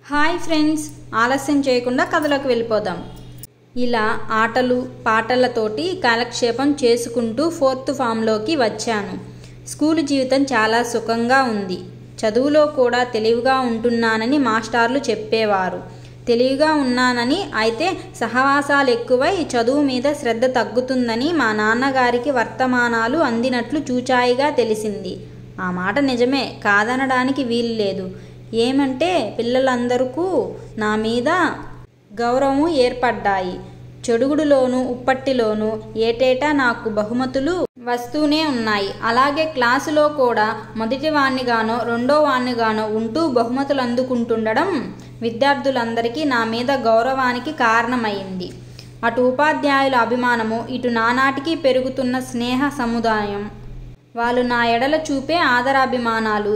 Hi friends, ఆలస్యం చేయకుండా కథలోకి వెళ్ళిపోదాం. ఇలా ఆటలు పాటలతోటి కాలక్షేపం చేసుకుంటూ 4th ఫామ్లోకి వచ్చాను. స్కూలు జీవితం చాలా సుఖంగా ఉంది. చదువులో కూడా తెలివిగా ఉంటున్నానని మాస్టార్లు చెప్పేవారు. తెలివిగా ఉన్నానని, అయితే సహవాసాలు ఎక్కువై చదువు మీద శ్రద్ధ తగ్గుతుందని మా నాన్నగారికి వర్తమానాలు అందినట్లు చూచాయిగా తెలిసింది. ఆ మాట నిజమే, కాదనడానికి వీలు లేదు. ఏమంటే పిల్లలందరికీ నా మీద గౌరవం ఏర్పడ్డాయి. చెడుగుడులోనూ ఉప్పట్టిలోనూ ఏటేటా నాకు బహుమతులు వస్తూనే ఉన్నాయి. అలాగే క్లాసులో కూడా మొదటి వాణ్ణిగానో రెండో వాణ్ణిగానో ఉంటూ బహుమతులు అందుకుంటుండడం విద్యార్థులందరికీ నా మీద గౌరవానికి కారణమైంది. అటు ఉపాధ్యాయుల అభిమానము, ఇటు నానాటికి పెరుగుతున్న స్నేహ సముదాయం, వాళ్ళు నా ఎడల చూపే ఆదరాభిమానాలు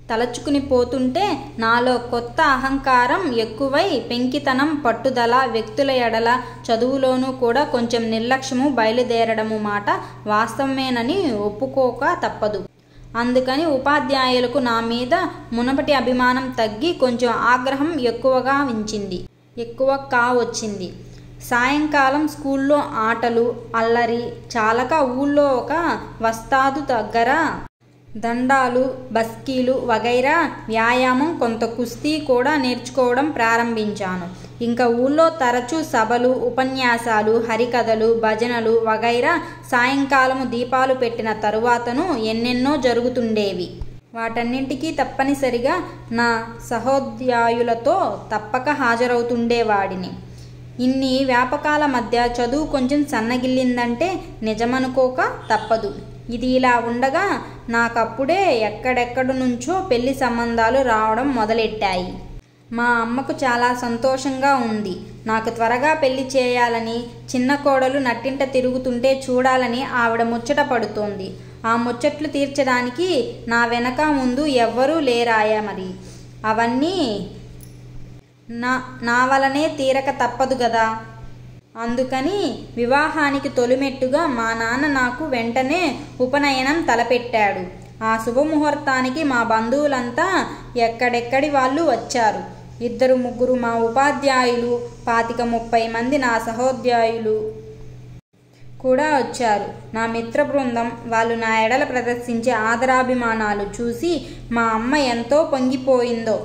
తలచుకుని పోతుంటే నాలో కొత్త అహంకారం ఎక్కువై పెంకితనం, పట్టుదల, వ్యక్తుల ఎడల చదువులోనూ కూడా కొంచెం నిర్లక్ష్యము బయలుదేరడము మాట వాస్తవమేనని ఒప్పుకోక తప్పదు. అందుకని ఉపాధ్యాయులకు నా మీద మునపటి అభిమానం తగ్గి కొంచెం ఆగ్రహం ఎక్కువ కావచ్చింది. సాయంకాలం స్కూల్లో ఆటలు అల్లరి చాలక ఊళ్ళో ఒక వస్తాదు దగ్గర దండాలు, బస్కీలు వగైరా వ్యాయామం, కొంత కుస్తీ కూడా నేర్చుకోవడం ప్రారంభించాను. ఇంకా ఊళ్ళో తరచూ సభలు, ఉపన్యాసాలు, హరికథలు, భజనలు వగైరా సాయంకాలము దీపాలు పెట్టిన తరువాతను ఎన్నెన్నో జరుగుతుండేవి. వాటన్నింటికీ తప్పనిసరిగా నా సహోద్యాయులతో తప్పక హాజరవుతుండేవాడిని. ఇన్ని వ్యాపకాల మధ్య చదువు కొంచెం సన్నగిల్లిందంటే నిజమనుకోక తప్పదు. ఇది ఇలా ఉండగా నాకప్పుడే ఎక్కడెక్కడి నుంచో పెళ్లి సంబంధాలు రావడం మొదలెట్టాయి. మా అమ్మకు చాలా సంతోషంగా ఉంది. నాకు త్వరగా పెళ్లి చేయాలని, చిన్న కోడలు నట్టింట తిరుగుతుంటే చూడాలని ఆవిడ ముచ్చట పడుతోంది. ఆ ముచ్చట్లు తీర్చడానికి నా వెనక ముందు ఎవ్వరూ లేరాయా మరి. అవన్నీ నా వలనే తీరక తప్పదు గదా. అందుకని వివాహానికి తొలిమెట్టుగా మా నాన్న నాకు వెంటనే ఉపనయనం తలపెట్టాడు. ఆ శుభముహూర్తానికి మా బంధువులంతా ఎక్కడెక్కడి వాళ్ళు వచ్చారు. 2-3 మా ఉపాధ్యాయులు, 25-30 మంది నా సహోద్యాయులు కూడా వచ్చారు. నా మిత్ర బృందం వాళ్ళు నా ఎడల ప్రదర్శించే ఆదరాభిమానాలు చూసి మా అమ్మ ఎంతో పొంగిపోయిందో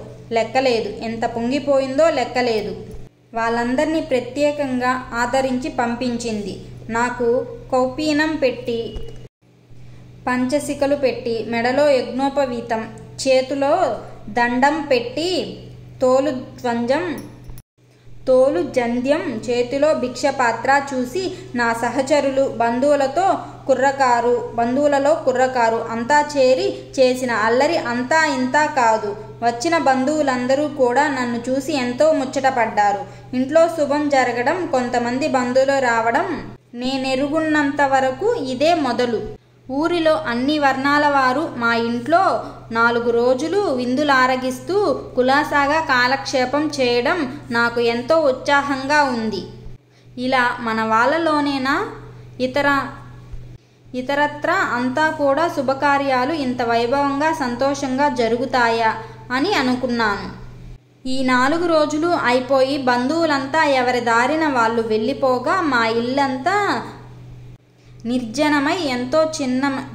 లెక్కలేదు. వాళ్ళందరినీ ప్రత్యేకంగా ఆదరించి పంపించింది. నాకు కౌపీనం పెట్టి, పంచసికలు పెట్టి, మెడలో యజ్ఞోపవీతం, చేతిలో దండం పెట్టి, తోలు జంధ్యం, చేతిలో భిక్షపాత్ర చూసి నా సహచరులు, బంధువులలో కుర్రకారు అంతా చేరి చేసిన అల్లరి అంతా ఇంతా కాదు. వచ్చిన బంధువులందరూ కూడా నన్ను చూసి ఎంతో ముచ్చటపడ్డారు. ఇంట్లో శుభం జరగడం, కొంతమంది బంధువులు రావడం నేనెరుగున్నంత వరకు ఇదే మొదలు. ఊరిలో అన్ని వర్ణాల వారు మా ఇంట్లో 4 రోజులు విందులారగిస్తూ కులాసాగా కాలక్షేపం చేయడం నాకు ఎంతో ఉత్సాహంగా ఉంది. ఇలా మన వాళ్ళలోనేనా ఇతరత్రా అంతా కూడా శుభకార్యాలు ఇంత వైభవంగా సంతోషంగా జరుగుతాయా అని అనుకున్నాను. ఈ 4 రోజులు అయిపోయి బంధువులంతా ఎవరి దారిన వాళ్ళు వెళ్ళిపోగా మా ఇల్లంతా నిర్జనమై ఎంతో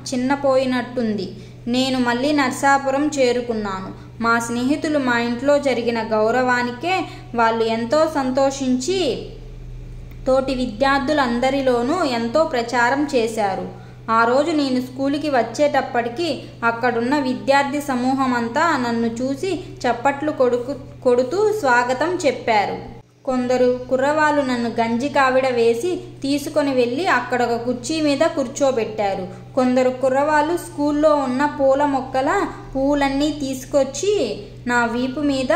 చిన్నపోయినట్టుంది. నేను మళ్ళీ నర్సాపురం చేరుకున్నాను. మా స్నేహితులు మా ఇంట్లో జరిగిన గౌరవానికే వాళ్ళు ఎంతో సంతోషించి తోటి విద్యార్థులందరిలోనూ ఎంతో ప్రచారం చేశారు. ఆ రోజు నేను స్కూలుకి వచ్చేటప్పటికి అక్కడున్న విద్యార్థి సమూహమంతా నన్ను చూసి చప్పట్లు కొడుతూ స్వాగతం చెప్పారు. కొందరు కుర్రవాళ్ళు నన్ను గంజి కావిడ వేసి తీసుకొని వెళ్ళి అక్కడ ఒక కుర్చీ మీద కూర్చోబెట్టారు. కొందరు కుర్రవాళ్ళు స్కూల్లో ఉన్న పూల మొక్కల పువ్వులన్నీ తీసుకొచ్చి నా వీపు మీద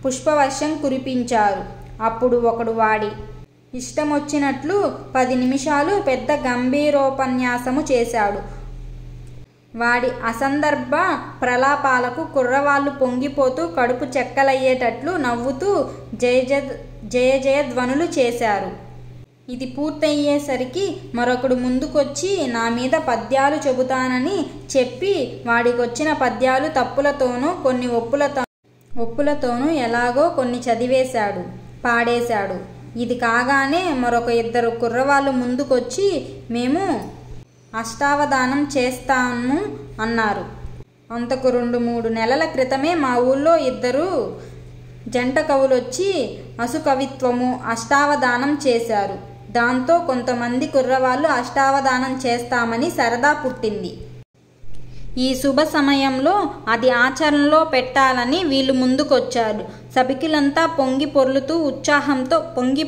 పుష్పవర్షం కురిపించారు. అప్పుడు ఒకడు వాడి ఇష్టమొచ్చినట్లు 10 నిమిషాలు పెద్ద గంభీరోపన్యాసము చేశాడు. వాడి అసందర్భ ప్రలాపాలకు కుర్రవాళ్ళు పొంగిపోతూ కడుపు చెక్కలయ్యేటట్లు నవ్వుతూ జయ ధ్వనులు చేశారు. ఇది పూర్తయ్యేసరికి మరొకడు ముందుకొచ్చి నా మీద పద్యాలు చెబుతానని చెప్పి వాడికొచ్చిన పద్యాలు తప్పులతోనూ కొన్ని ఒప్పులతో ఒప్పులతోనూ ఎలాగో కొన్ని చదివేశాడు, పాడేశాడు. ఇది కాగానే మరొక 2 కుర్రవాళ్ళు ముందుకొచ్చి మేము అష్టావధానం చేస్తాము అన్నారు. అంతకు 2-3 నెలల క్రితమే మా ఊళ్ళో 2 జంట కవులొచ్చి అసుకవిత్వము అష్టావధానం చేశారు. దాంతో కొంతమంది కుర్రవాళ్ళు అష్టావధానం చేస్తామని సరదా పుట్టింది. ఈ శుభ సమయంలో అది ఆచరణలో పెట్టాలని వీళ్ళు ముందుకొచ్చారు. సభికులంతా పొంగి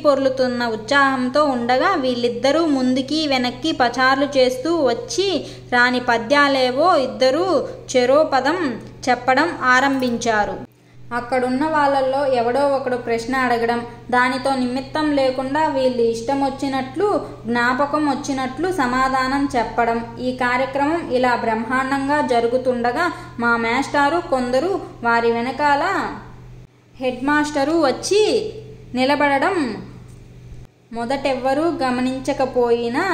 పొర్లుతున్న ఉత్సాహంతో ఉండగా వీళ్ళిద్దరూ ముందుకి వెనక్కి పచార్లు చేస్తూ వచ్చి రాని పద్యాలేవో 2 చెరో పదం చెప్పడం ఆరంభించారు. అక్కడున్న వాళ్ళల్లో ఎవడో ఒకడు ప్రశ్న అడగడం, దానితో నిమిత్తం లేకుండా వీళ్ళు ఇష్టం వచ్చినట్లు జ్ఞాపకం వచ్చినట్లు సమాధానం చెప్పడం. ఈ కార్యక్రమం ఇలా బ్రహ్మాండంగా జరుగుతుండగా మా మాస్టారు కొందరు, వారి వెనకాల హెడ్ మాస్టరు వచ్చి నిలబడడం మొదటెవ్వరూ గమనించకపోయినా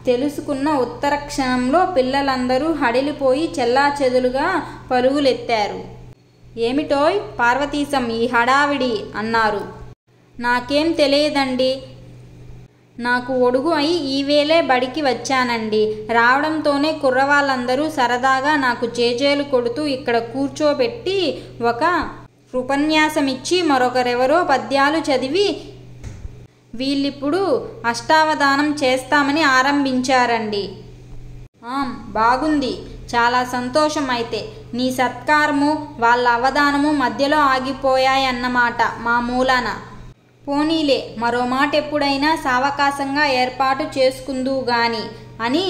తెలుసుకున్న ఉత్తర క్షణంలో పిల్లలందరూ హడిలిపోయి చెల్లాచెదులుగా పరుగులెత్తారు. ఏమిటోయ్ పార్వతీశం ఈ హడావిడి అన్నారు. నాకేం తెలియదండి, నాకు ఒడుగు అయి ఈవేళే బడికి వచ్చానండి. రావడంతోనే కుర్రవాళ్ళందరూ సరదాగా నాకు జేజేలు కొడుతూ ఇక్కడ కూర్చోబెట్టి ఒక ఉపన్యాసమిచ్చి మరొకరెవరో పద్యాలు చదివి వీళ్ళిప్పుడు అష్టావధానం చేస్తామని ఆరంభించారండి. బాగుంది, చాలా సంతోషం. అయితే నీ సత్కారము వాళ్ళ అవధానము మధ్యలో ఆగిపోయాయన్నమాట మా మూలాన. పోనీలే, మరో మాట ఎప్పుడైనా సావకాశంగా ఏర్పాటు చేసుకుందువు గాని అని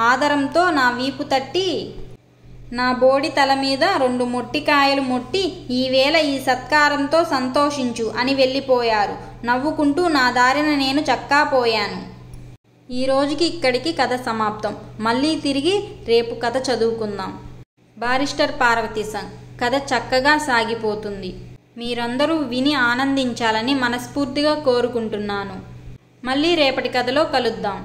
ఆదరంతో నా వీపు తట్టి నా బోడి తల మీద 2 మొట్టికాయలు మొట్టి ఈవేళ ఈ సత్కారంతో సంతోషించు అని వెళ్ళిపోయారు. నవ్వుకుంటూ నా దారిన నేను చక్కాపోయాను. ఈ రోజుకి ఇక్కడికి కథ సమాప్తం. మళ్ళీ తిరిగి రేపు కథ చదువుకుందాం. బారిస్టర్ పార్వతీశం కథ చక్కగా సాగిపోతుంది. మీరందరూ విని ఆనందించాలని మనస్ఫూర్తిగా కోరుకుంటున్నాను. మళ్ళీ రేపటి కథలో కలుద్దాం.